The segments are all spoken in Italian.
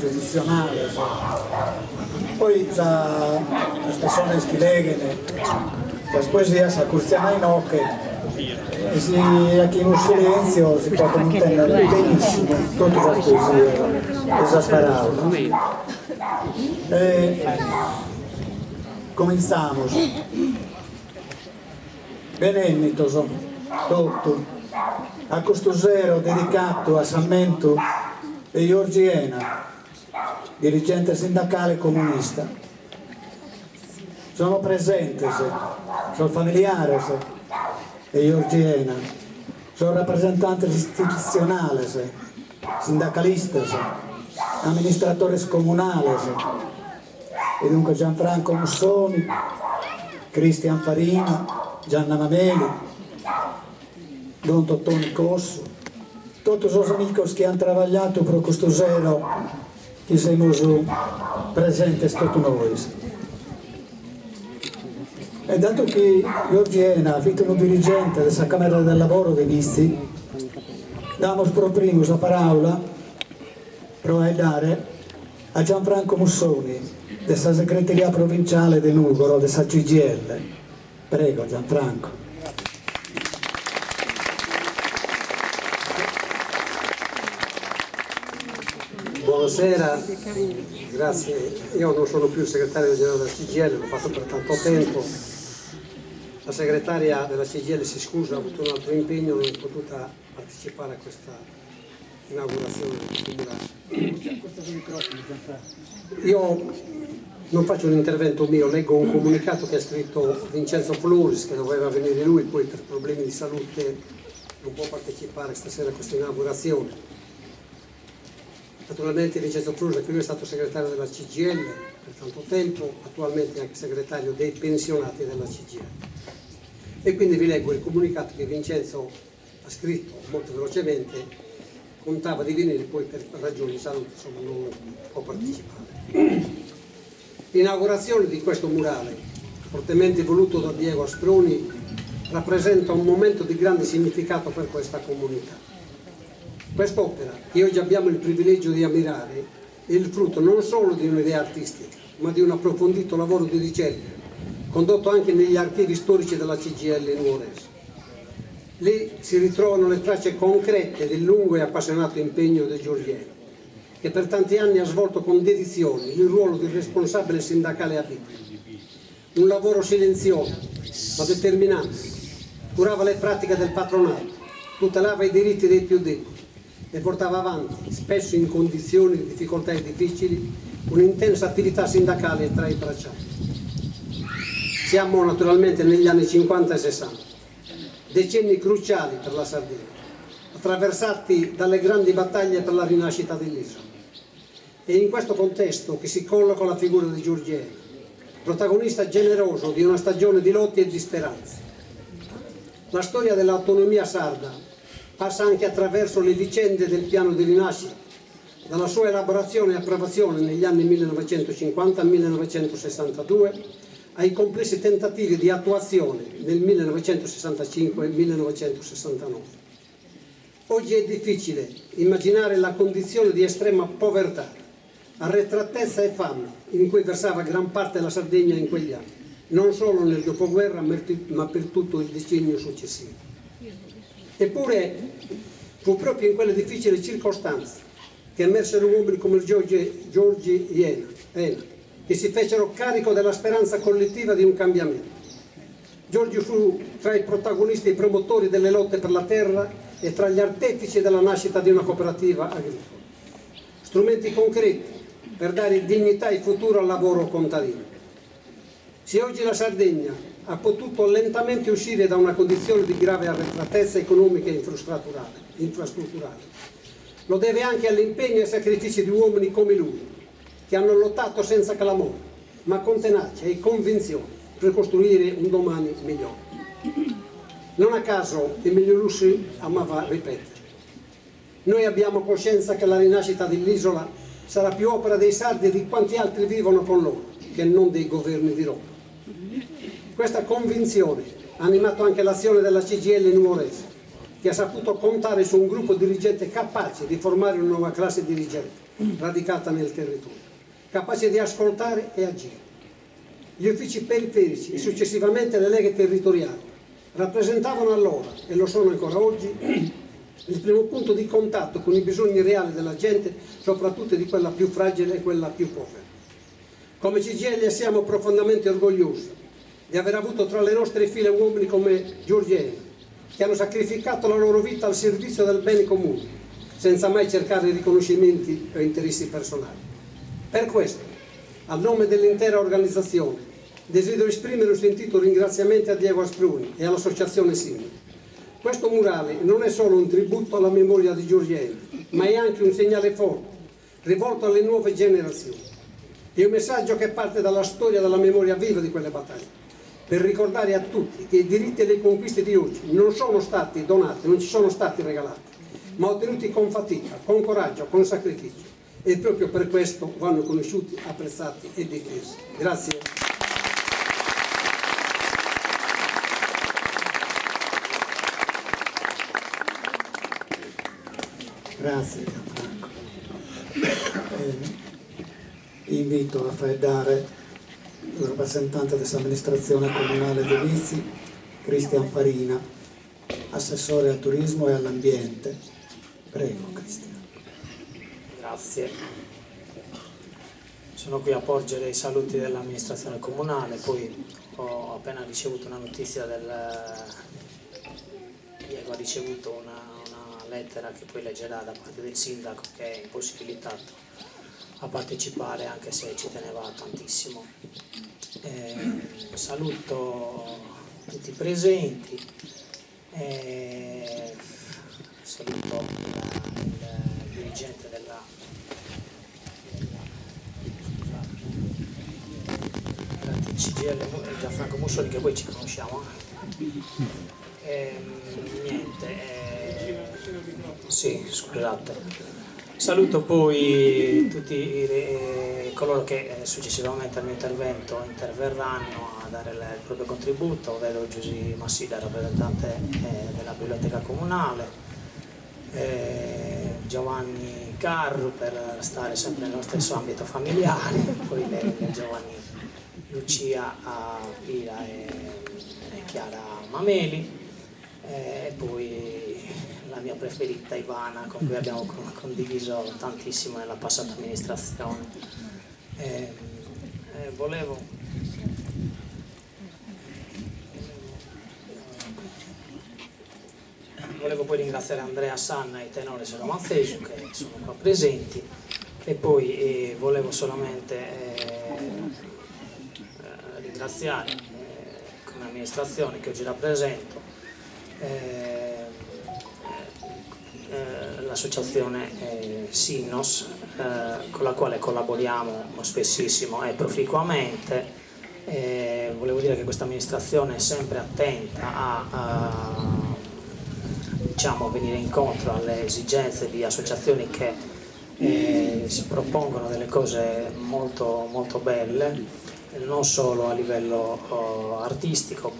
tradizionale. Poi già le persone che leggono la poesia si accurziano in occhi e si anche in un silenzio si può intendere benissimo tutta la poesia esasperata. Cominciamo. Benennito tutto a questo zero dedicato a Sammento e Giorgiena, dirigente sindacale comunista. Sono presenti, sono familiare e Giorgiena, sono rappresentante istituzionale, sindacalista, amministratore comunale e dunque Gianfranco Mussoni, Cristian Farina, Gianna Mameli, Don Tottone Cosso, tutti i amici che hanno lavorato per questo zero che siamo presenti tutti noi. E dato che Giorgiena ha fatto un dirigente della Camera del Lavoro di Visti, diamo per primo la parola per dare a Gianfranco Mussoni, della segreteria provinciale di Nugoro, della CGIL. Prego Gianfranco. Buonasera, grazie. Io non sono più il segretario generale della CGIL, l'ho fatto per tanto tempo. La segretaria della CGIL si scusa, ha avuto un altro impegno, non è potuta partecipare a questa inaugurazione comunale. Io non faccio un intervento mio, leggo un comunicato che ha scritto Vincenzo Floris, che doveva venire lui, poi per problemi di salute non può partecipare stasera a questa inaugurazione. Naturalmente Vincenzo Floris, che lui è stato segretario della CGIL per tanto tempo, attualmente è anche segretario dei pensionati della CGIL. E quindi vi leggo il comunicato che Vincenzo ha scritto molto velocemente, contava di venire, poi per ragioni di salute insomma, non può partecipare. L'inaugurazione di questo murale, fortemente voluto da Diego Asproni, rappresenta un momento di grande significato per questa comunità. Quest'opera, che oggi abbiamo il privilegio di ammirare, è il frutto non solo di un'idea artistica, ma di un approfondito lavoro di ricerca, condotto anche negli archivi storici della CGIL nuorese. Lì si ritrovano le tracce concrete del lungo e appassionato impegno del Giorgieno, che per tanti anni ha svolto con dedizione il ruolo di responsabile sindacale a vita. Un lavoro silenzioso, ma determinante. Curava le pratiche del patronato, tutelava i diritti dei più deboli e portava avanti, spesso in condizioni di difficoltà e difficili, un'intensa attività sindacale tra i braccianti. Siamo naturalmente negli anni 50 e 60, decenni cruciali per la Sardegna, attraversati dalle grandi battaglie per la rinascita dell'isola. E in questo contesto che si colloca la figura di Giorgieno, protagonista generoso di una stagione di lotti e di speranze. La storia dell'autonomia sarda passa anche attraverso le vicende del piano di rinascita, dalla sua elaborazione e approvazione negli anni 1950-1962 ai complessi tentativi di attuazione nel 1965 e 1969. Oggi è difficile immaginare la condizione di estrema povertà, arretratezza e fame in cui versava gran parte della Sardegna in quegli anni, non solo nel dopoguerra ma per tutto il decennio successivo. Eppure fu proprio in quelle difficili circostanze che emersero uomini come Giorgi Ena, che si fecero carico della speranza collettiva di un cambiamento. Giorgio fu tra i protagonisti e i promotori delle lotte per la terra e tra gli artefici della nascita di una cooperativa agricola. Strumenti concreti per dare dignità e futuro al lavoro contadino. Se oggi la Sardegna ha potuto lentamente uscire da una condizione di grave arretratezza economica e infrastrutturale, lo deve anche all'impegno e ai sacrifici di uomini come lui, che hanno lottato senza clamore, ma con tenacia e convinzione per costruire un domani migliore. Non a caso Emilio Lussi amava ripetere: noi abbiamo coscienza che la rinascita dell'isola sarà più opera dei sardi di quanti altri vivono con loro, che non dei governi di Roma. Questa convinzione ha animato anche l'azione della CGIL nuorese, che ha saputo contare su un gruppo dirigente capace di formare una nuova classe dirigente, radicata nel territorio, capace di ascoltare e agire. Gli uffici periferici e successivamente le leghe territoriali rappresentavano allora, e lo sono ancora oggi, il primo punto di contatto con i bisogni reali della gente, soprattutto di quella più fragile e quella più povera. Come CGIL siamo profondamente orgogliosi di aver avuto tra le nostre file uomini come Giorgi Elena, che hanno sacrificato la loro vita al servizio del bene comune, senza mai cercare riconoscimenti o interessi personali. Per questo, a nome dell'intera organizzazione, desidero esprimere un sentito ringraziamento a Diego Aspruni e all'associazione Simil. Questo murale non è solo un tributo alla memoria di Giorgi Elena, ma è anche un segnale forte, rivolto alle nuove generazioni. È un messaggio che parte dalla storia della memoria viva di quelle battaglie, per ricordare a tutti che i diritti e le conquiste di oggi non sono stati donati, non ci sono stati regalati, ma ottenuti con fatica, con coraggio, con sacrificio, e proprio per questo vanno conosciuti, apprezzati e difesi. Grazie. Grazie Gianfranco. Invito a faeddare il rappresentante dell'amministrazione comunale di Vizi, Cristian Farina, assessore al turismo e all'ambiente. Prego Cristian. Grazie. Sono qui a porgere i saluti dell'amministrazione comunale, poi ho appena ricevuto una notizia Diego ha ricevuto una lettera che poi leggerà da parte del sindaco, che è impossibilitato a partecipare anche se ci teneva tantissimo. Saluto tutti i presenti, saluto il dirigente della CGIL Gianfranco Mussoli, che poi ci conosciamo. Sì, scusate. Saluto poi tutti coloro che successivamente al mio intervento interverranno a dare il proprio contributo. Vedo Giuseppe Massida, rappresentante della biblioteca comunale, Giovanni Carru per stare sempre nello stesso ambito familiare, poi le giovani Lucia Pira e Chiara Mameli, e poi la mia preferita Ivana, con cui abbiamo condiviso tantissimo nella passata amministrazione. Volevo poi ringraziare Andrea Sanna e Tenore Seromanzesio, che sono qua presenti, e poi volevo solamente ringraziare come amministrazione che oggi rappresento l'associazione Sinnos, con la quale collaboriamo spessissimo e proficuamente. Volevo dire che questa amministrazione è sempre attenta a venire incontro alle esigenze di associazioni che si propongono delle cose molto, molto belle, non solo a livello artistico,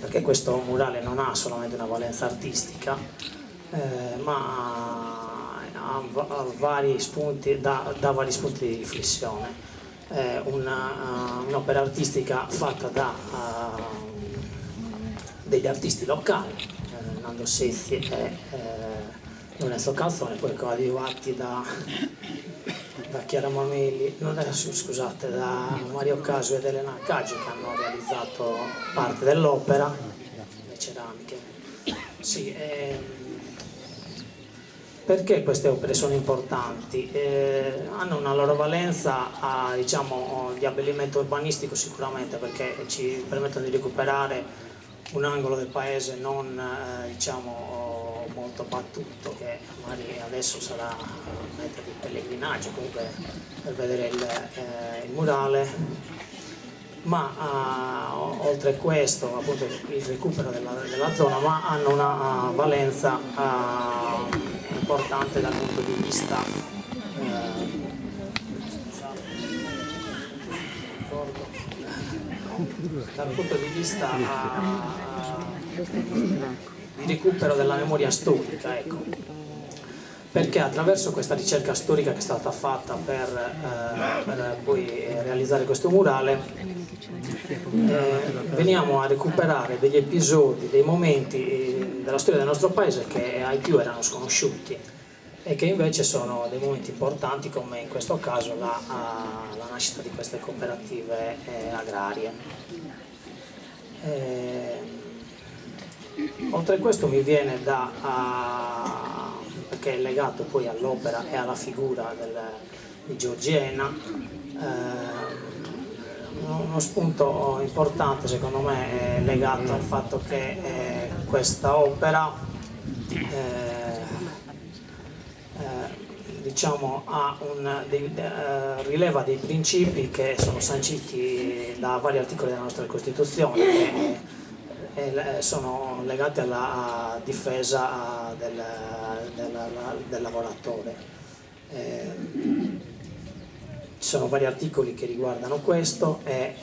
perché questo murale non ha solamente una valenza artistica, ma ha vari spunti, dà vari spunti di riflessione. Un'opera artistica fatta da degli artisti locali, Nando Sezzi e Lorenzo Calzone, poi coadiuvati da Chiara Mameli, da Mario Casio ed Elena Caggi, che hanno realizzato parte dell'opera, le ceramiche. Sì, perché queste opere sono importanti? Hanno una loro valenza di abbellimento urbanistico sicuramente, perché ci permettono di recuperare un angolo del paese non molto battuto, che magari adesso sarà meta di pellegrinaggio, comunque per vedere il murale, ma oltre a questo, appunto, il recupero della zona, ma hanno una valenza importante dal punto di vista di recupero della memoria storica, ecco. perché attraverso questa ricerca storica che è stata fatta per poi realizzare questo murale veniamo a recuperare degli episodi, dei momenti della storia del nostro paese che ai più erano sconosciuti e che invece sono dei momenti importanti, come in questo caso la nascita di queste cooperative agrarie. Oltre a questo mi viene perché è legato poi all'opera e alla figura di Giorgiena, uno spunto importante secondo me è legato al fatto che questa opera diciamo rileva dei principi che sono sanciti da vari articoli della nostra Costituzione e sono legati alla difesa del lavoratore. Ci sono vari articoli che riguardano questo e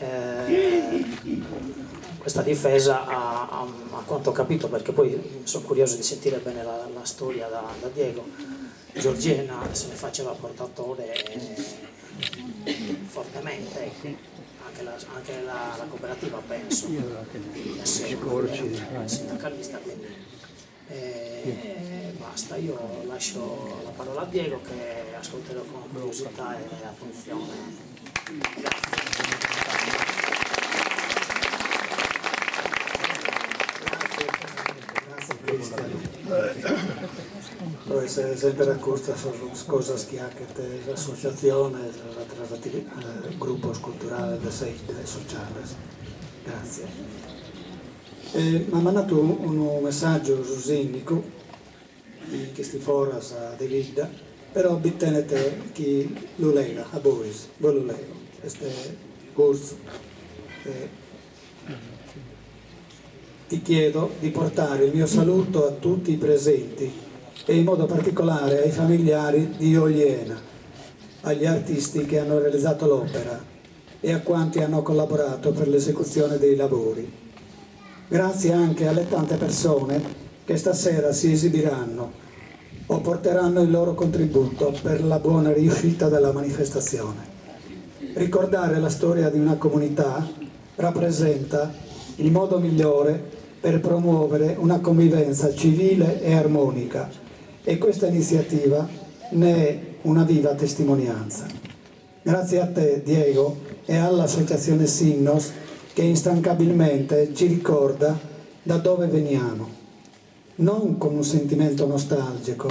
questa difesa, a quanto ho capito, perché poi sono curioso di sentire bene la storia da Diego, Giorgiena se ne faceva portatore fortemente, ecco. Anche la cooperativa penso, sindacalista, quindi basta, io lascio la parola a Diego che ascolterò con curiosità e attenzione. Grazie Cristian. Può essere sempre racconta su cosas che anche l'associazione, il gruppo culturale de sede sociales. Grazie. Mi ha mandato un messaggio Susinnico di questi foras a David, però bittenete chi lo lega a voi lo leggo. Questo corso. Ti chiedo di portare il mio saluto a tutti i presenti e in modo particolare ai familiari di Oliena, agli artisti che hanno realizzato l'opera e a quanti hanno collaborato per l'esecuzione dei lavori. Grazie anche alle tante persone che stasera si esibiranno o porteranno il loro contributo per la buona riuscita della manifestazione. Ricordare la storia di una comunità rappresenta il modo migliore per promuovere una convivenza civile e armonica, e questa iniziativa ne è una viva testimonianza. Grazie a te, Diego, e all'associazione Sinnos che instancabilmente ci ricorda da dove veniamo, non con un sentimento nostalgico,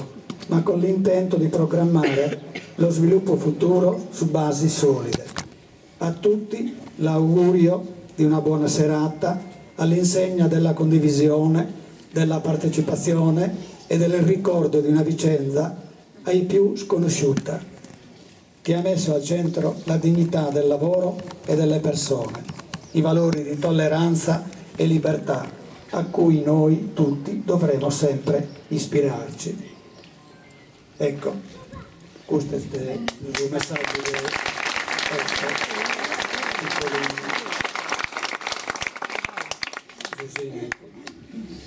ma con l'intento di programmare lo sviluppo futuro su basi solide. A tutti l'augurio di una buona serata all'insegna della condivisione, della partecipazione e del ricordo di una vicenda ai più sconosciuta, che ha messo al centro la dignità del lavoro e delle persone, i valori di tolleranza e libertà a cui noi tutti dovremo sempre ispirarci. Ecco, questo è il messaggio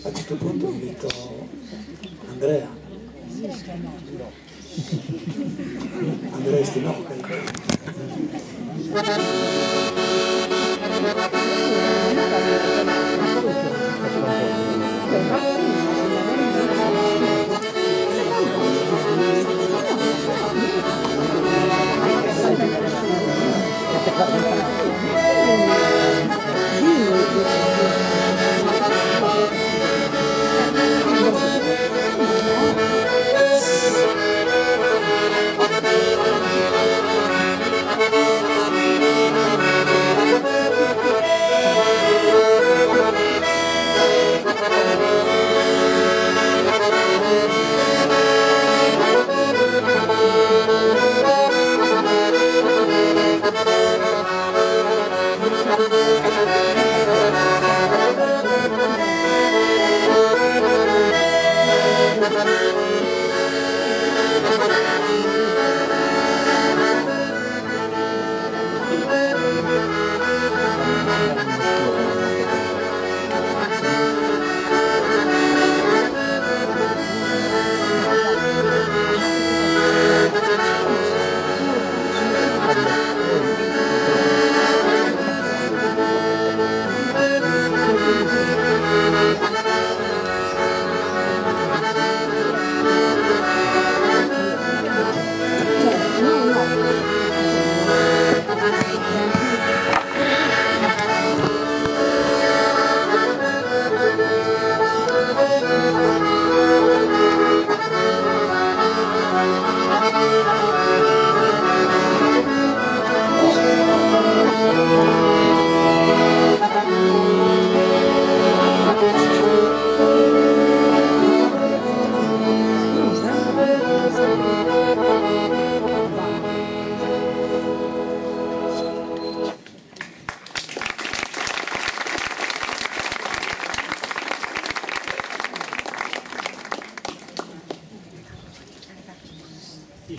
a questo punto invito Andrea. Andrea Stinocca.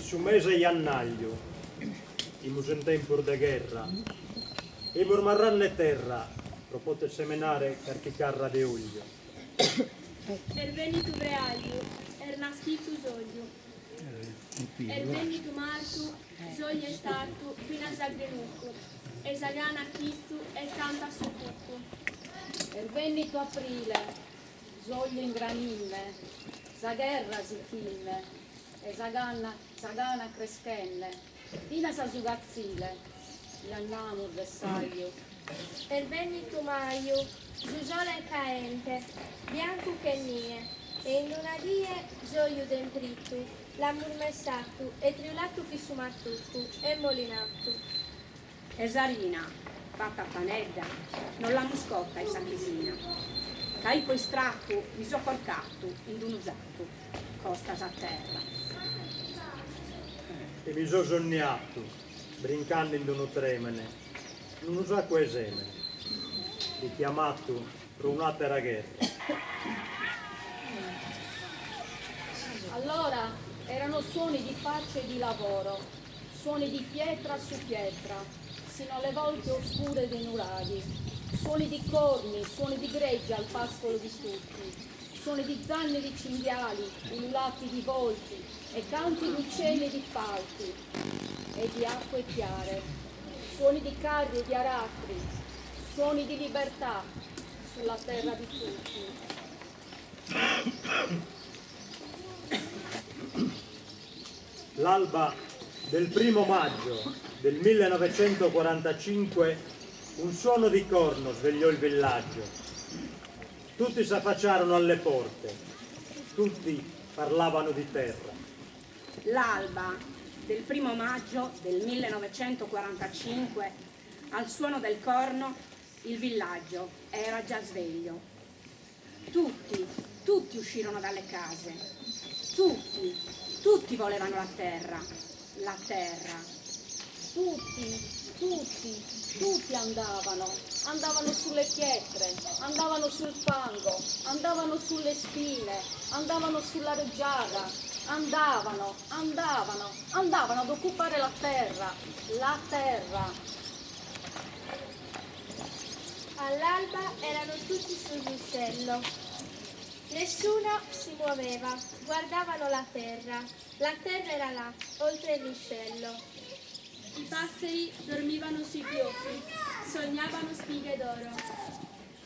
su mese Iannaglio, imus in tempur de guerra, e mormarranne terra, pro poter semenare carticarra de uglio. Venitu vreaglio, nascitu zoglio. Venitu martu, zoglie startu, fina zagrenucco, e zagana chistu, e canta su cucco. Venitu aprile, zoglio in granille, zagherra zichille, e zagana creschenne, fina zasugazzile, iannamur vessaglio. Venitu maio, giugiole caente, bianco che nie, e in una die gioio dentritu, la murmessatu, e triulatu fisumattutu, e molinatu. Esarina, fatta panedda, non la muscotta e sachisina. Cai poi stratu, misoporcatu, indunusato, costas a terra. E mi so sognato, brincando in uno tremene, non usa queseme, richiamato per un'altra guerra. Allora erano suoni di pace e di lavoro, suoni di pietra su pietra, sino alle volte oscure dei nuraghi, suoni di corni, suoni di gregge al pascolo di tutti, suoni di zanne di cinghiali, ululati di volti e canti di uccelli e di falchi e di acque chiare, suoni di carri e di aratri, suoni di libertà sulla terra di tutti. L'alba del 1° maggio del 1945 un suono di corno svegliò il villaggio. Tutti s'affacciarono alle porte, tutti parlavano di terra. L'alba del 1° maggio del 1945, al suono del corno, il villaggio era già sveglio. Tutti uscirono dalle case, tutti volevano la terra. Tutti andavano sulle pietre, andavano sul fango, andavano sulle spine, andavano sulla rugiada, andavano ad occupare la terra. All'alba erano tutti sul ruscello. Nessuno si muoveva, guardavano la terra era là, oltre il ruscello. I passeri dormivano sui pioppi, sognavano spighe d'oro.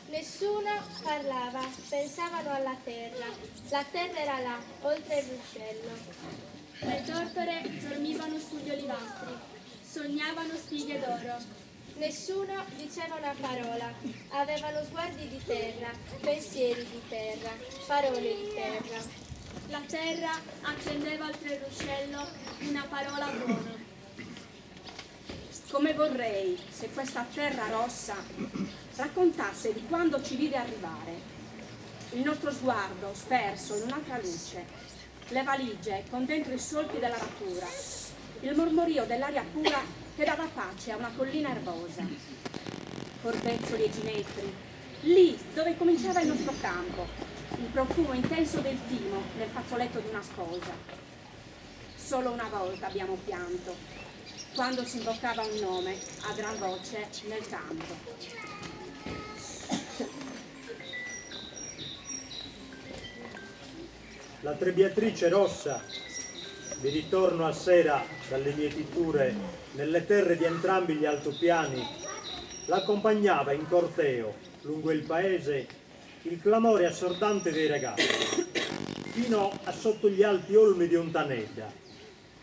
Nessuno parlava, pensavano alla terra era là, oltre il ruscello. Le tortore dormivano sugli olivastri, sognavano spighe d'oro. Nessuno diceva una parola, avevano sguardi di terra, pensieri di terra, parole di terra. La terra accendeva oltre il ruscello una parola buona. Come vorrei se questa terra rossa raccontasse di quando ci vide arrivare. Il nostro sguardo sperso in un'altra luce, le valigie con dentro i solchi della natura, il mormorio dell'aria pura che dava pace a una collina erbosa. Corbezzoli e ginettri, lì dove cominciava il nostro campo, il profumo intenso del timo nel fazzoletto di una sposa. Solo una volta abbiamo pianto, quando si imboccava un nome a gran voce nel campo. La trebbiatrice rossa, di ritorno a sera dalle mietiture nelle terre di entrambi gli altopiani, l'accompagnava in corteo lungo il paese il clamore assordante dei ragazzi, fino a sotto gli alti olmi di Ontanedda,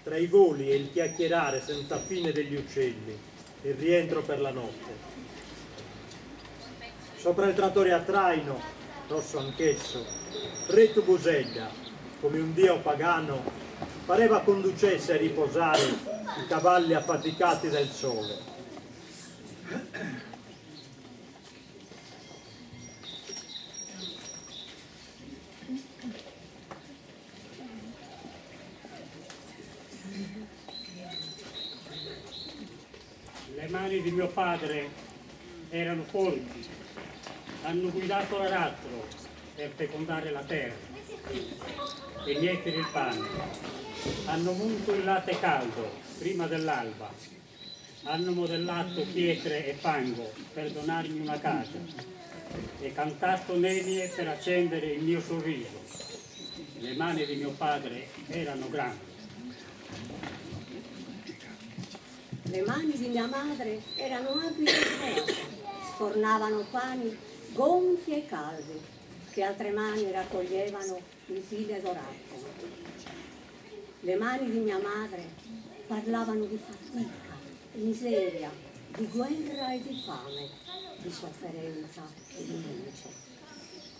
tra i voli e il chiacchierare senza fine degli uccelli, il rientro per la notte. Sopra il trattore a traino, rosso anch'esso, Retu Busegda, come un dio pagano, pareva conducesse a riposare i cavalli affaticati del sole. Le mani di mio padre erano forti, hanno guidato l'aratro per fecondare la terra e mietere il pane. Hanno munto il latte caldo prima dell'alba. Hanno modellato pietre e fango per donarmi una casa e cantato nebbie per accendere il mio sorriso. Le mani di mio padre erano grandi. Le mani di mia madre erano abili e grosse, sfornavano pani gonfi e caldi, che altre mani raccoglievano in pile dorate. Le mani di mia madre parlavano di fatica, di miseria, di guerra e di fame, di sofferenza e di luce.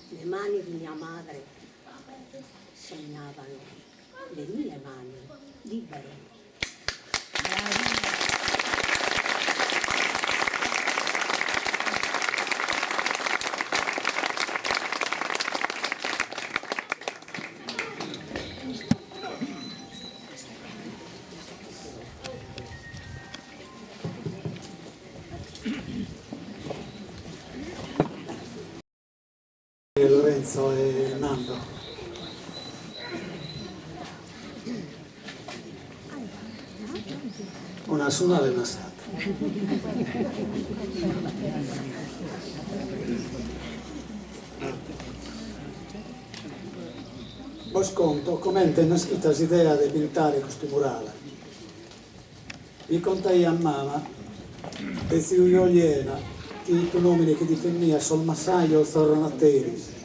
Le mani di mia madre sognavano le mie mani libere. Lorenzo e Nando. Una suonata e una stata. Bosconto commenta una scritta idea di pintare questo murale. Vi contai a mamma e si uioliena che tu nomini che difennia sul massaio Zorronatteris.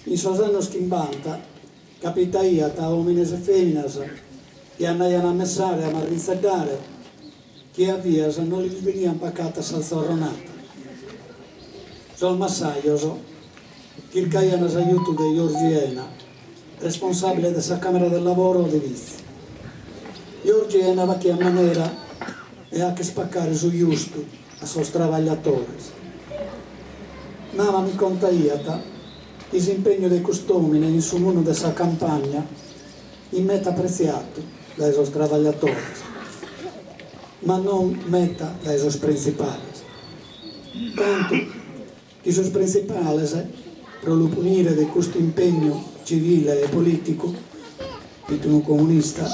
In Sosano schimbanta capitaia ta homines e feminas che andaiano a messare a marrinzeddare che a vias non li veniano paccata sal Zorronata. Sul massaio che caiano aiuto di Giorgiena, responsabile della Camera del Lavoro di Vizi. Giorgiena va che a maniera e a che spaccare su giusto a sos travagliatori. Mama mi contaiata l'impegno dei costumi in su uno della campagna in meta apprezzato dai sos travagliatori, ma non meta dai sos principali. Tanto che i sos principali per lo punire di questo impegno civile e politico di un comunista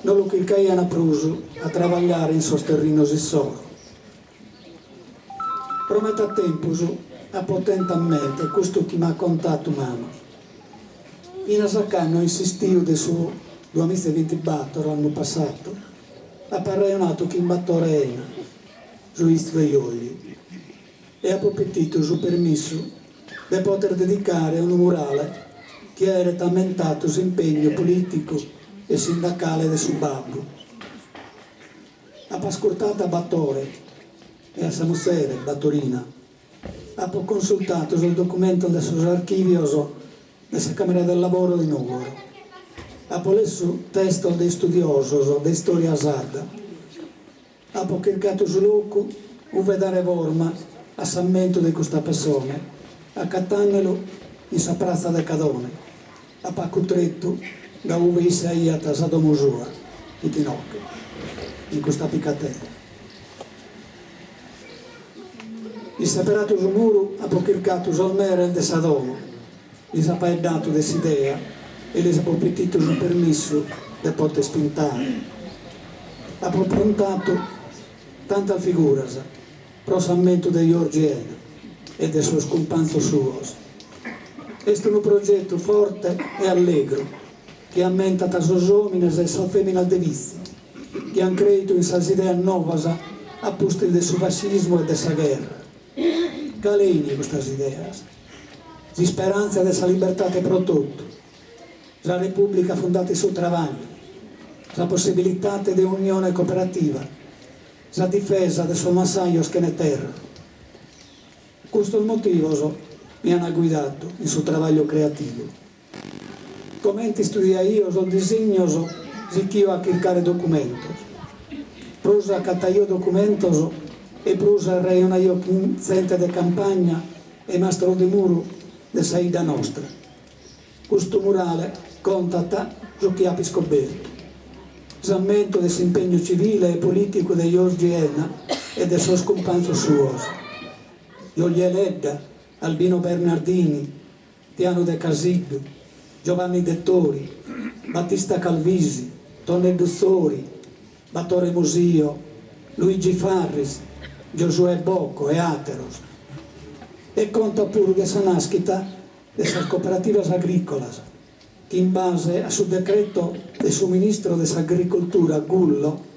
non lo che caiano pruso a travagliare in sos terrinos e solo. Prometta tempo a potentamente questo che mi ha contato mamma. In Asacano insistiu de su 2024 l'anno passato, ha parraionato che in Battorena, su Istreioli, e ha propettito su permesso di poter dedicare un murale che era aumentato l'impegno politico e sindacale del suo babbo. Ha pascortata Battore e a Samussere, Battorina, ha consultato sul documento del suo archivio della Camera del Lavoro di Nuoro. Ha lesso testo dei studiosi di storia sarda. Ha cercato su luogo dove dare forma a sammento di questa persona, accattanelo in sa piazza del Cadone, a Pacutretto, da dove Isaia tasato Musua, in Tinocchio, in questa picatella. Il separato sul muro ha cercato sul mero de Sadomo, gli ha dato desidea e gli ha propetito sul permesso di poter spintare. Ha proprontato tanta figura, prosamento di Giorgiena e del suo scompanzo suo. Questo è un progetto forte e allegro che ammenta tra i uomini e le femmine de vizi, che hanno creato in questa idea nuova a posto del suo fascismo e della guerra. Caleni queste idee, di speranza della libertà che prodotto, la Repubblica fondata sul travaglio, la possibilità di unione cooperativa, la difesa del suo massaio che ne terra. Questo è il motivo mi hanno guidato in suo travaglio creativo. Come studia io sul disegno di chi a cercare documenti, prosa cataio documenti e prusa reiona io sente de campagna e mastro di muro de saida nostra. Questo murale contata giochi a Piscoberto. Sammento dell'impegno civile e politico di Giorgiena e del suo scompanzo suo. Io gli eledda Albino Bernardini Tiano De Casillo, Giovanni Dettori, Battista Calvisi, Tonello Sori, Battore Musio, Luigi Farris, Giosuè Bocco e Ateros. E conta pure che si nascita delle cooperative agricole, che in base al decreto del suo ministro dell'agricoltura Gullo,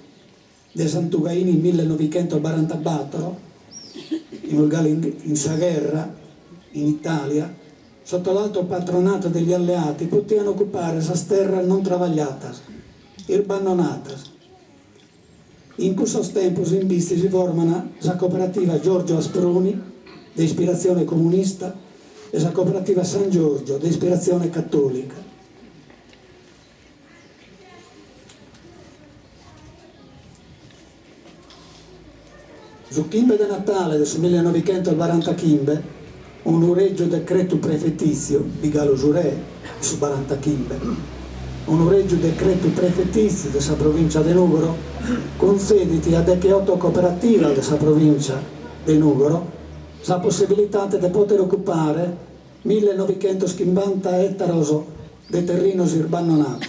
de Santugaini 1944, in Sagherra, in Italia, sotto l'alto patronato degli alleati, potevano occupare questa terra non travagliata, abbandonata. In questo tempo in visti si formano la cooperativa Giorgio Asproni, di ispirazione comunista, e la cooperativa San Giorgio, di ispirazione cattolica. Su Chimbe de Natale del 1945, un ureggio decreto prefettizio di Galo Giurè su 45, un ureggio decreto prefettizio della provincia di Nugoro, concediti a che 8 cooperative della provincia di Nugoro la possibilità di poter occupare 1950 ettari di terreno abbandonati,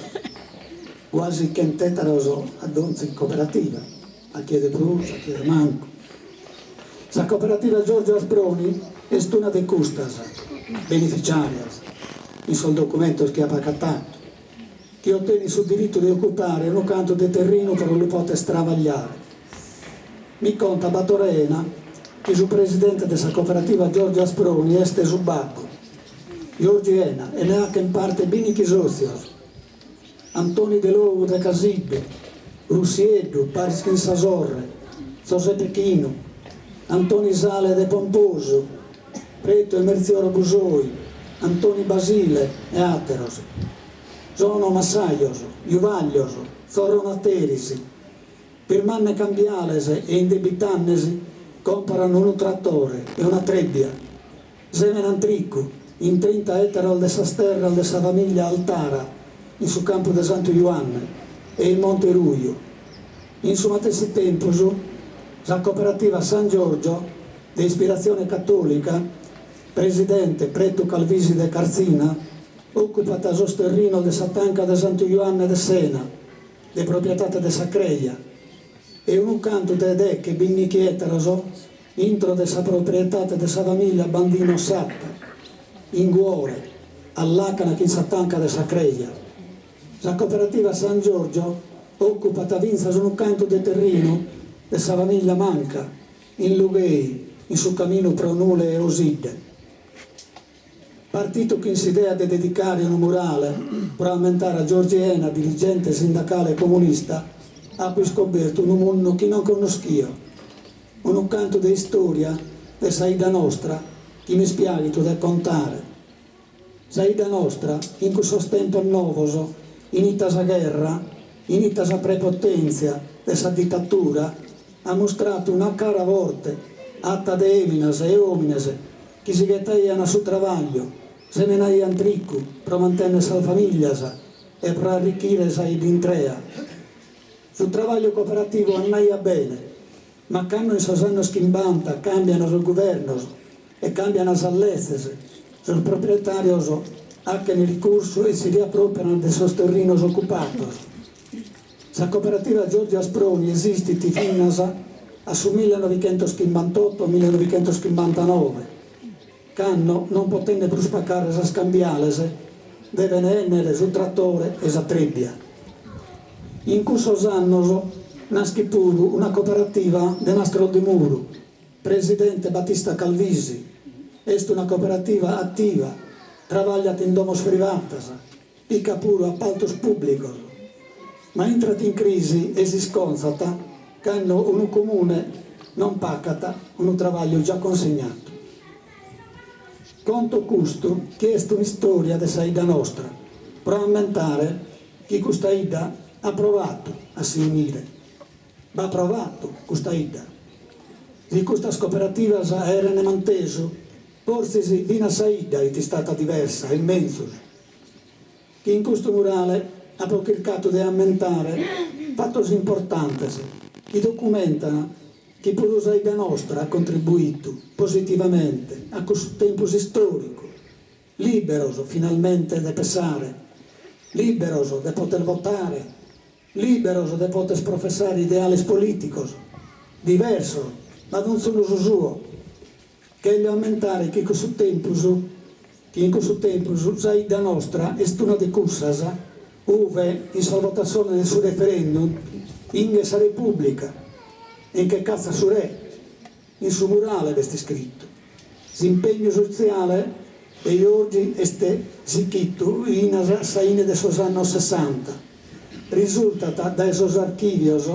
quasi 100 ettari ad ogni cooperativa, a chiede Brucia, a chiede Manco. La cooperativa Giorgio Asproni è una delle custas beneficiarias in sul documento che ha pacatato, che ottiene sul diritto di occupare un canto di terreno per lo poter stravagliare. Mi conta Batorena che il presidente della cooperativa Giorgio Asproni è su Bacco, Giorgiena e neanche in parte Binichi Sozios, Antoni De Logo De Casillo, Russieddu, Pariskin Sasorre, José Pechino, Antoni Sale De Pomposo, Preto e Merzioro Busoi, Antoni Basile e Ateros, Sono Massaios, Juvaglioso, Zorro Naterisi, Pirmanne Cambialese e Indebitannesi comprano un trattore e una trebbia, Semenantricco, in 30 ettari dessa terra dessa famiglia Altara, in su campo di Santo Ioanne e il Monte Ruio. In su matessi tempo la cooperativa San Giorgio, di ispirazione cattolica, presidente Preto Calvisi de Carzina, occupata sul terreno de Satanca de Santo Ioanne de Sena, di proprietà de Sacreia, e un canto de decche binnichi eteroso, intro de sa proprietà de sa famiglia Bandino Satta, in Guore, all'Acana che in Satanca de Sacreia. La cooperativa San Giorgio, occupata vinza su un canto de terreno de sa famiglia Manca, in Lughei, in su cammino Pronule e Oside. Partito che si idea di dedicare un murale per aumentare a Giorgiena, dirigente sindacale comunista, ha poi scoperto un mondo che non conosco, un canto di storia di Saida Nostra che mi spiagito da contare. Saida Nostra, in questo tempo nuovo, inita la guerra, inita la prepotenzia della dittatura, ha mostrato una cara vorte, atta de eminas e omines, che si gettaiano sul travaglio, se menaian tricco, per mantenere la famiglia e per arricchire sa idintrea. Sul travaglio cooperativo andaia bene, ma quando in anni 50 cambiano sul governo e cambiano le allezze, sul proprietario anche nel ricorso e si riappropriano dei sosterrinos occupatos. La cooperativa Giorgio Asproni esiste fino a su 1958-1959, quando non potendo più spaccare la scambiale, deve essere sul trattore e la trebbia. In questo anno nasce pure una cooperativa di Mastro di Muro, presidente Battista Calvisi, è una cooperativa attiva, lavora in domos privatas, picca pure appaltos pubblicos, ma entrata in crisi e si sconzata quando un comune non pacata un travaglio già consegnato. Conto questo che è una storia di Saida Nostra, per aumentare che questa Ida ha provato a si unire, ma ha provato questa Ida. Se questa cooperativa erano manteso, forse si vina Saida è stata diversa, immenso, che in questo murale ha cercato di aumentare fatti importanti che documentano che pure Saida Nostra ha contribuito positivamente a questo tempo storico liberoso finalmente di pensare, liberoso di poter votare, liberoso di poter professare ideali politici, diverso, ma non solo suo, che gli aumentare che in questo tempo sai da nostra è una di cussasa, uve in salvazione del suo referendum, in questa repubblica, in che cazzo su re, in suo murale vesti scritto. L'impegno sociale e oggi è scritto in saine de sos annos 60. Risulta da esos archivios,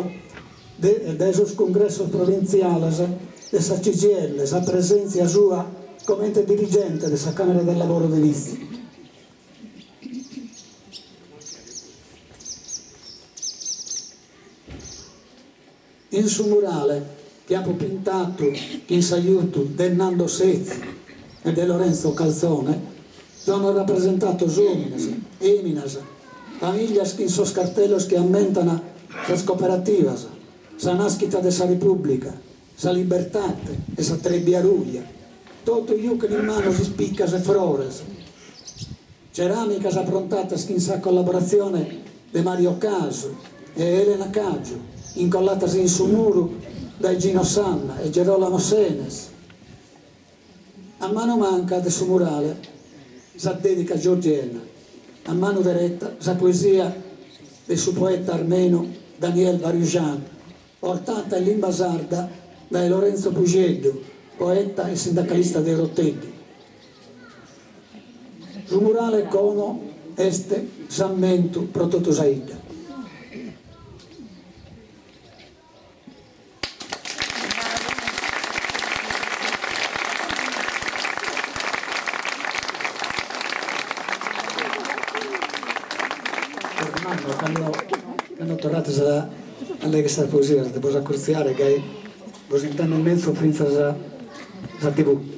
da esos congressos provinciales, de sa CGL, sa presenza sua come ente dirigente della Camera del Lavoro di Visti. In suo murale che ha pintato in aiuto del Nando Sezzi e di Lorenzo Calzone sono rappresentati uomini, eminas, famiglie in sos cartellos che ammentano le cooperative, la nascita della Repubblica, la libertà e la trebbiaruia, tutto io che in mano si spicca e frores, ceramica approntata in sa collaborazione di Mario Caso e Elena Caggio, incollatasi in su muro da Gino Sanna e Gerolamo Senes. A mano manca del suo murale sa dedica Giorgiena, a mano diretta sa poesia del suo poeta armeno Daniel Variujan, portata in lingua sarda da Lorenzo Pugello, poeta e sindacalista dei Rottetti. Su murale cono este Sammentu Prototosaida. Quando tornate a lei che sta poesia, ti posso accurziare che così intanto in mezzo finza la TV.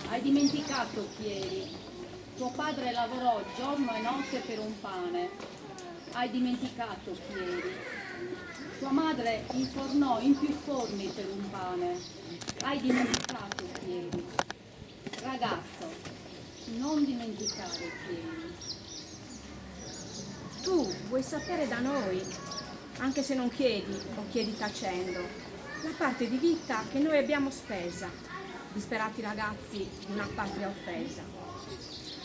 Hai dimenticato chi eri. Tuo padre lavorò giorno e notte per un pane. Hai dimenticato chi eri. Tua madre infornò in più forni per un pane. Hai dimenticato chi eri. Ragazzo, non dimenticare chi eri. Tu vuoi sapere da noi anche se non chiedi o chiedi tacendo, la parte di vita che noi abbiamo spesa, disperati ragazzi di una patria offesa.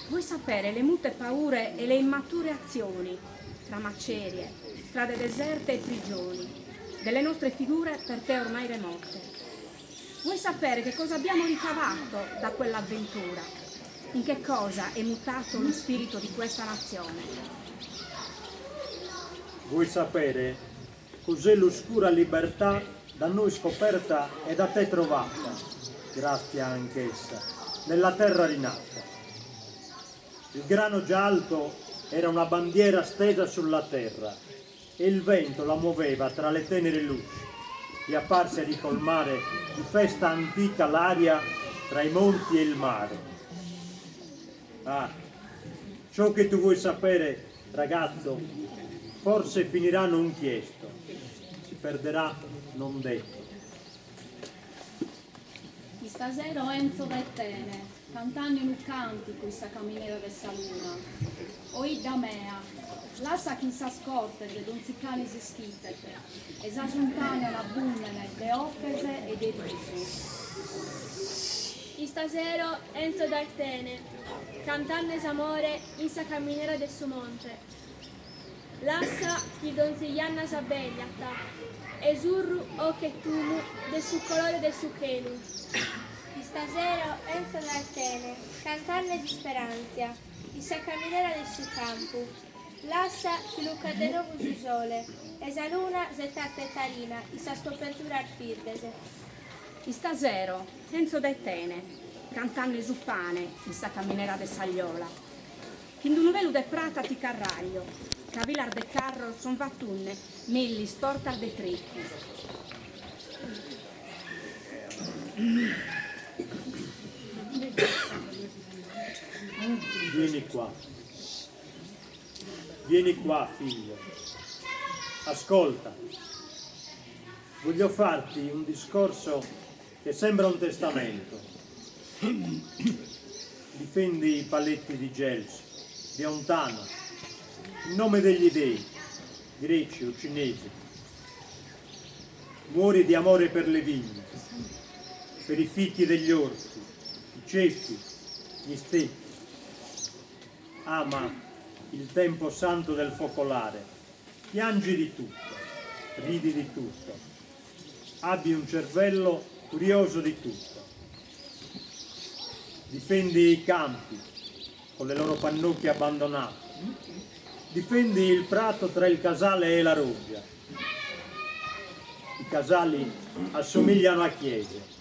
Vuoi sapere le mute paure e le immature azioni, tra macerie, strade deserte e prigioni, delle nostre figure per te ormai remote? Vuoi sapere che cosa abbiamo ricavato da quell'avventura? In che cosa è mutato lo spirito di questa nazione? Vuoi sapere cos'è l'oscura libertà da noi scoperta e da te trovata, grazie anch'essa, nella terra rinata? Il grano già alto era una bandiera stesa sulla terra e il vento la muoveva tra le tenere luci e apparse a ricolmare di festa antica l'aria tra i monti e il mare. Ah, ciò che tu vuoi sapere, ragazzo, forse finirà non chiesto, si perderà non detto. Stasera Enzo Vettene, cantando in un cantico questa camminera de saluna. Oi da mea, lassa chi sa scortese, non si cani si schittete, e sa giuntane la bunnene, de occese e de riso. Stasera Enzo d'Artene, cantando esamore in sa camminera del suo monte. Lassa chi donziglianna sa begliata, esurru o che tumu del suo colore del suo chelu. Stasera Enzo d'Artene, cantando di speranza, in sa camminera del suo campo. Lassa chi lucca de nuovo su sole, e sa luna zetta tettarina, in sa scopertura al firdese. Stasera Enzo d'Artene, cantando su pane in sa camminera de Sagliola. In un velo de prata ti carraglio, cavilar de carro son vattunne, milli stortar de tricchi. Vieni qua, figlio, ascolta, voglio farti un discorso che sembra un testamento. Difendi i paletti di Gelsi, di Ontano, in nome degli dei, greci o cinesi. Muori di amore per le vigne, per i fichi degli orti, i ceppi, gli stecchi. Ama il tempo santo del focolare, piangi di tutto, ridi di tutto, abbi un cervello curioso di tutto. Difendi i campi con le loro pannocchie abbandonate, difendi il prato tra il casale e la roggia. I casali assomigliano a chiese.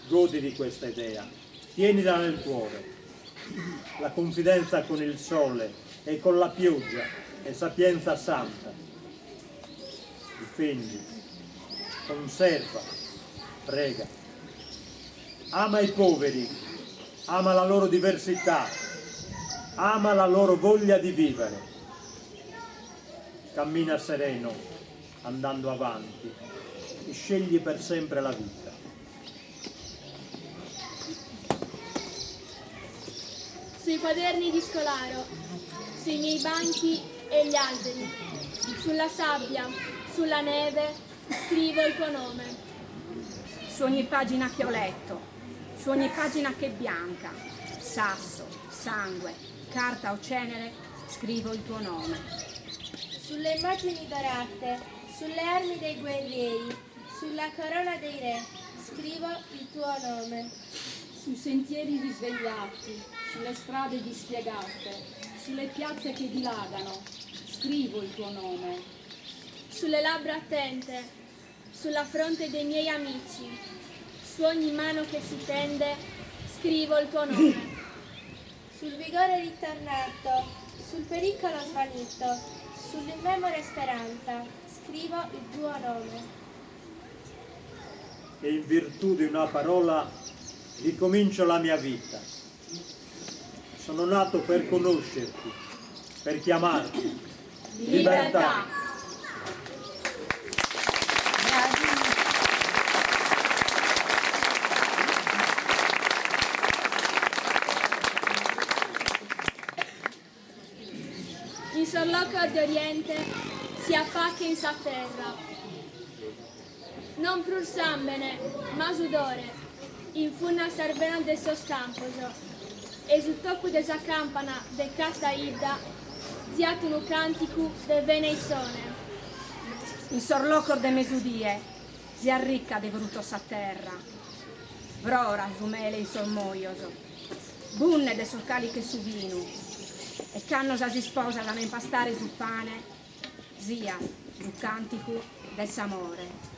Godi di questa idea, tienila nel cuore. La confidenza con il sole e con la pioggia è sapienza santa. Difendi, conserva, prega. Ama i poveri, ama la loro diversità, ama la loro voglia di vivere. Cammina sereno, andando avanti, e scegli per sempre la vita. Sui quaderni di Scolaro, sui miei banchi e gli alberi, sulla sabbia, sulla neve, scrivo il tuo nome. Su ogni pagina che ho letto, su ogni pagina che è bianca, sasso, sangue, carta o cenere, scrivo il tuo nome. Sulle immagini dorate, sulle armi dei guerrieri, sulla corona dei re, scrivo il tuo nome. Sui sentieri risvegliati, sulle strade dispiegate, sulle piazze che dilagano, scrivo il tuo nome. Sulle labbra attente, sulla fronte dei miei amici, su ogni mano che si tende, scrivo il tuo nome. Sul vigore ritornato, sul pericolo svanito, sull'immemore speranza, scrivo il tuo nome. E in virtù di una parola ricomincio la mia vita. Sono nato per conoscerti, per chiamarti. Libertà. In sorloquio d'Oriente si appacca in sa terra. Non prur sambene, ma sudore, infunna sarvena de suo scamposo, e su tocco de sa campana de casta idda, ziat unu canticu de veneisone. In sorlocor de mesudie, si arricca de bruto sa terra. Vrora sumele in sormoioso, bunne de sul caliche su vino, e cannosa si sposa da impastare su pane, zia, su canticu del s'amore.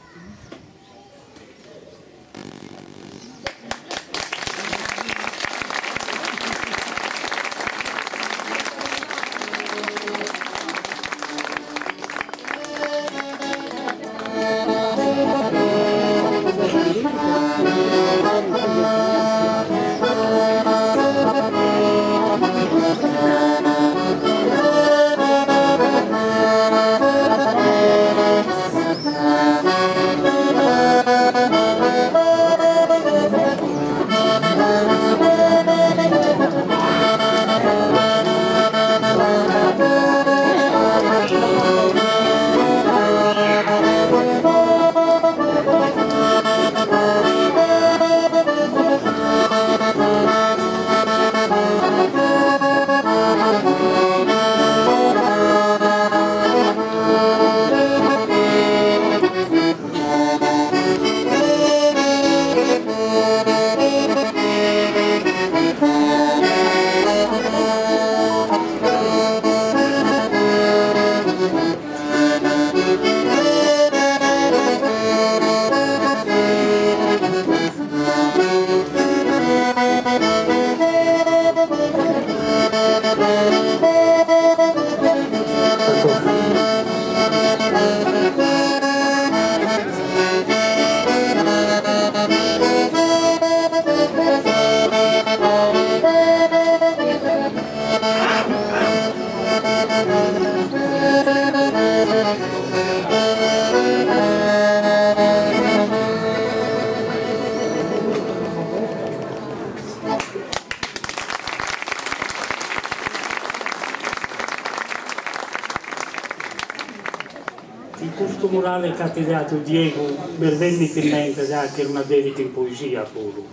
In questo murale che ha tagliato Diego mi venne in mente anche una dedica in poesia pure, un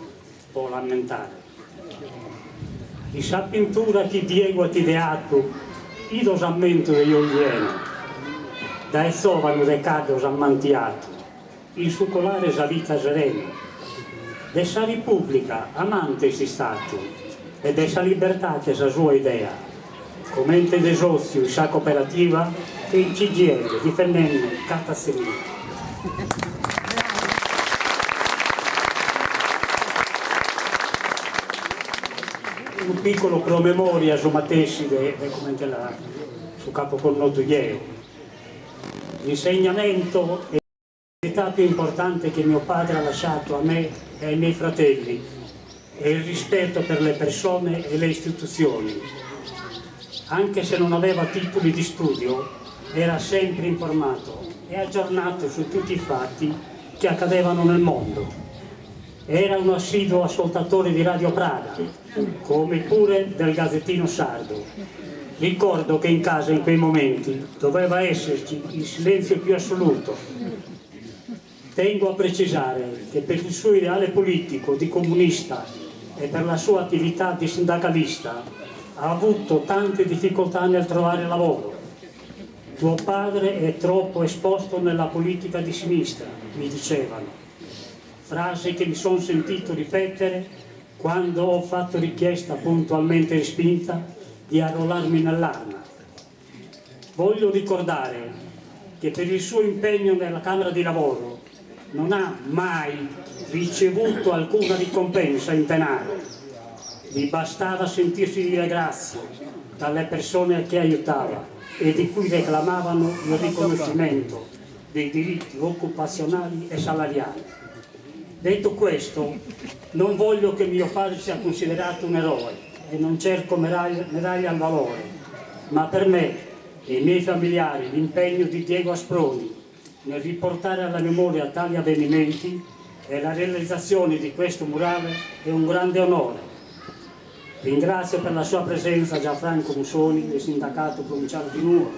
po' lamentare. Di sa pittura che Diego ha tagliato, io lo sammento che io vieno, dai sovano dei cados ammantiato, il suo colare sa vita serena, dessa repubblica amante si stato, e dessa libertà che sa sua idea, commente desozio e sa cooperativa, e il CGL difendendo Catassemina. Un piccolo promemoria su Matessi su capo connoto ieri. L'insegnamento è l'età più importante che mio padre ha lasciato a me e ai miei fratelli, è il rispetto per le persone e le istituzioni. Anche se non aveva titoli di studio, era sempre informato e aggiornato su tutti i fatti che accadevano nel mondo. Era un assiduo ascoltatore di Radio Praga, come pure del Gazzettino Sardo. Ricordo che in casa in quei momenti doveva esserci il silenzio più assoluto. Tengo a precisare che per il suo ideale politico di comunista e per la sua attività di sindacalista ha avuto tante difficoltà nel trovare lavoro. Tuo padre è troppo esposto nella politica di sinistra, mi dicevano. Frasi che mi sono sentito ripetere quando ho fatto richiesta puntualmente respinta di arruolarmi nell'arma. Voglio ricordare che per il suo impegno nella Camera di Lavoro non ha mai ricevuto alcuna ricompensa in denaro. Gli bastava sentirsi dire grazie dalle persone che aiutava e di cui reclamavano il riconoscimento dei diritti occupazionali e salariali. Detto questo, non voglio che mio padre sia considerato un eroe e non cerco medaglie al valore, ma per me e i miei familiari l'impegno di Diego Asproni nel riportare alla memoria tali avvenimenti e la realizzazione di questo murale è un grande onore. Ringrazio per la sua presenza Gianfranco Musoni del sindacato provinciale di Nuoro.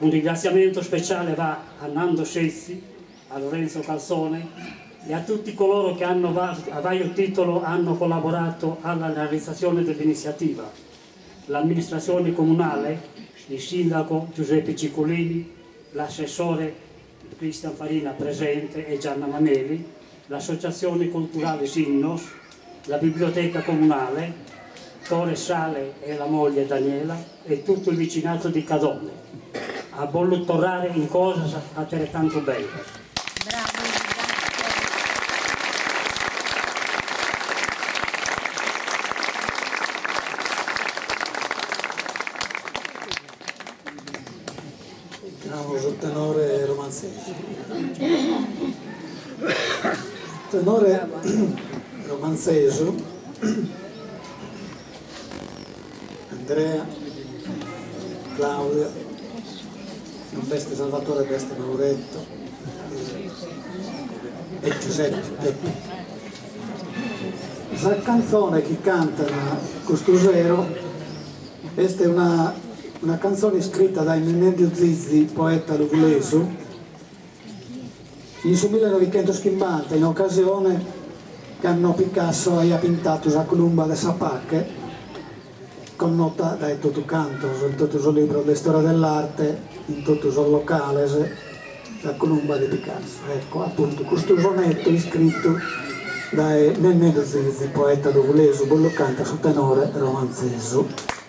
Un ringraziamento speciale va a Nando Scessi, a Lorenzo Calzone e a tutti coloro che a vario titolo hanno collaborato alla realizzazione dell'iniziativa. L'amministrazione comunale, il sindaco Giuseppe Ciccolini, l'assessore Cristian Farina presente e Gianna Manelli, l'associazione culturale Sinnos, la biblioteca comunale, Tore Sale e la moglie Daniela e tutto il vicinato di Cadone a voluto tornare in cosa a te tanto bene. Bravi, Entriamo sul tenore romanzese. Tenore romanzese Andrea, Claudia, non Beste Salvatore, Beste Mauretto e Giuseppe. La canzone che canta Costusero è una canzone scritta da Emidio Zizi, poeta lugulesu, in su 1950, in occasione che hanno Picasso ha pintato la columba de Sapacche, con nota da tutto canto, in tutto il libro di storia dell'arte, in tutto il locale, la columba di Picasso. Ecco, appunto, questo sonetto è scritto da Emidio Zizi, poeta lugulesu, quello canta su tenore romanzese.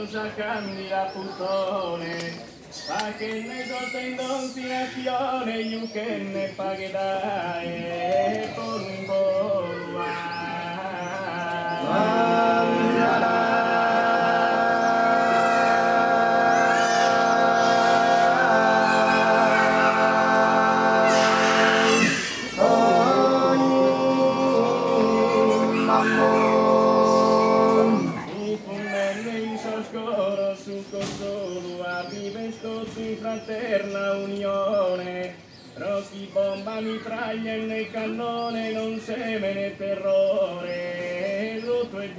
Sacami la puttone, pa che ne sono in continuazione, io che ne pagherai, por un po' fraterna unione, rossi bomba mitraglia e nel cannone non semene terrore, rotto e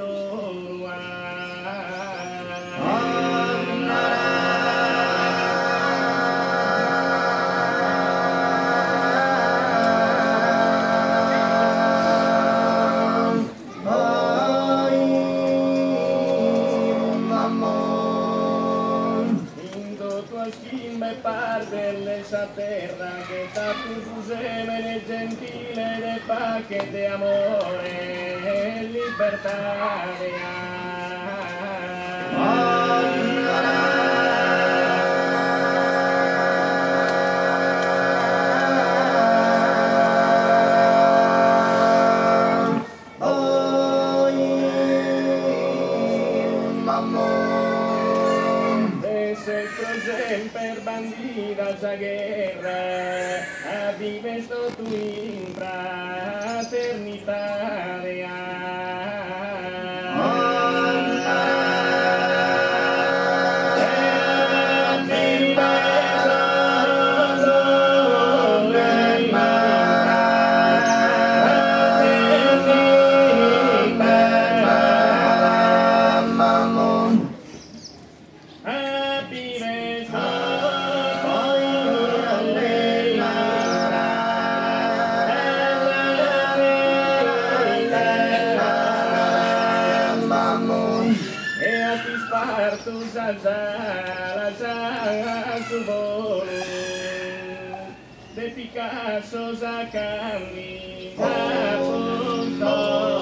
esa terra che sta tu semene gentile de pace de amore e libertà per bandita esa guerra a vive sto tu in fraternità de Picasso sacami da puntone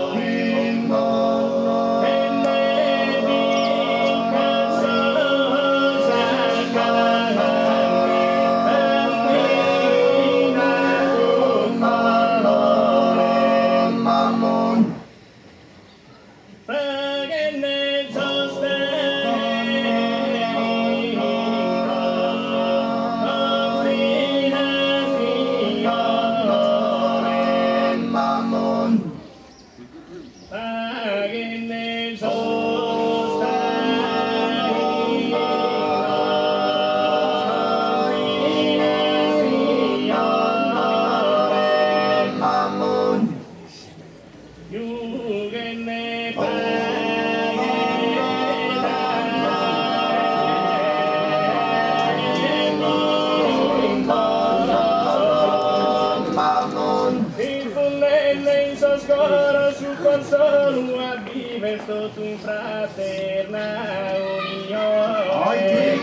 solo a vivere sotto un fraterna unione.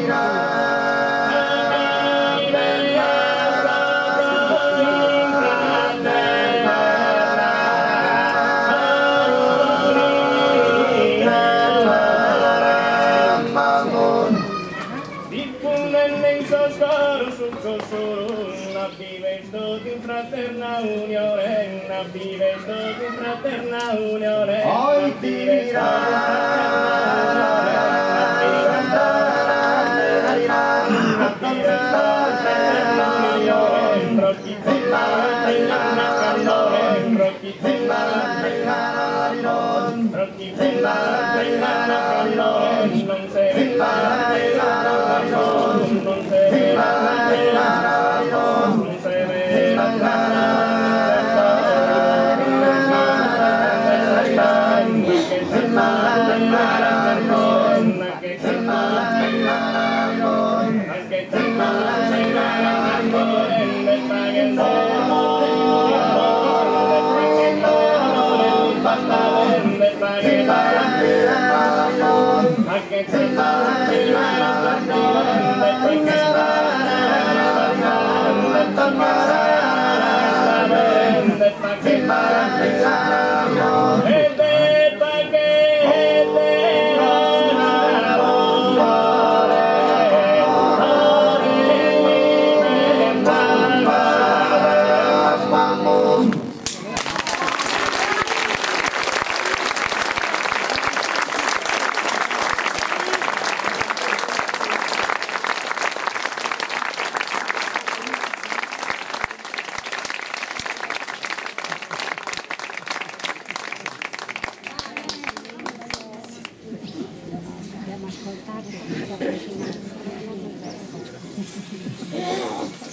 Fraterna unione, fraterna unione,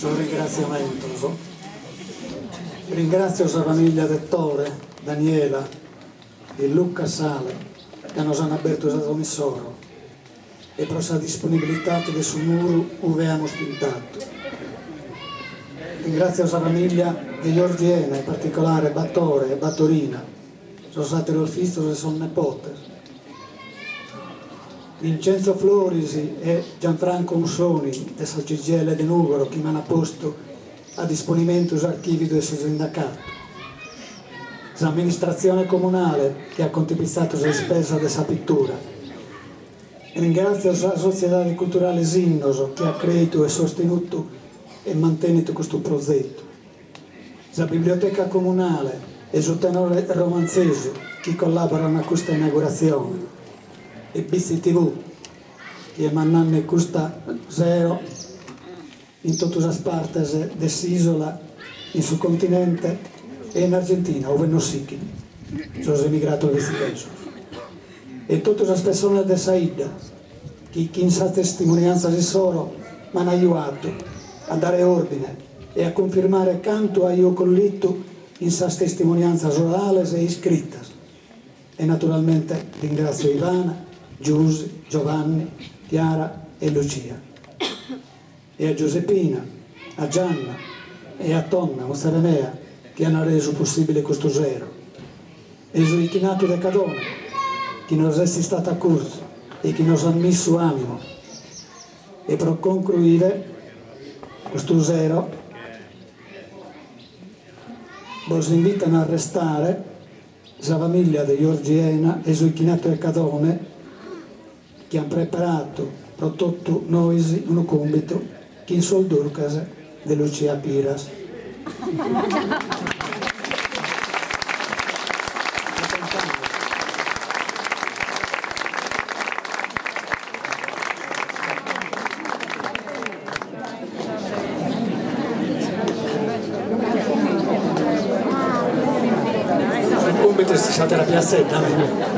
Un ringraziamento. Ringrazio la famiglia Dettore, Daniela e Luca Sale che hanno aperto il commissorio e per la disponibilità che sul muro abbiamo spintato. Ringrazio la famiglia di Giorgiena, in particolare Battore e Battorina, sono stati loro figli e sono nepote. Vincenzo Florisi e Gianfranco Ussoni della CGL di Nugaro che mi hanno posto a disponimento l'archivio del sindacato. L'amministrazione comunale che ha contribuito alla spesa della pittura. E ringrazio la società culturale Sinnoso che ha creato e sostenuto e mantenuto questo progetto. La biblioteca comunale e il tenore romanzese che collaborano a questa inaugurazione. E BCTV che mandano questa zero in tutte le parti dell'isola, in sul continente e in Argentina, dove non si sono emigrato a Vesipenso. E tutte le persone di Saida che in questa testimonianza di Soro mi hanno aiutato a dare ordine e a confermare quanto ho io colletto in questa testimonianza orale e iscritta. E naturalmente ringrazio Ivana, Giusy, Giovanni, Chiara e Lucia, e a Giuseppina, a Gianna e a Tonna, nostra mea, che hanno reso possibile questo zero, e il chinato del Cadone, che non è stato a corso e che non ha messo animo. E per concludere questo zero, vi invitano a restare la famiglia di Giorgiena e il chinato del Cadone, che hanno preparato per tutti noi un compito che in sol Durcas di Lucia Piras. Il compito è stato la piazzetta.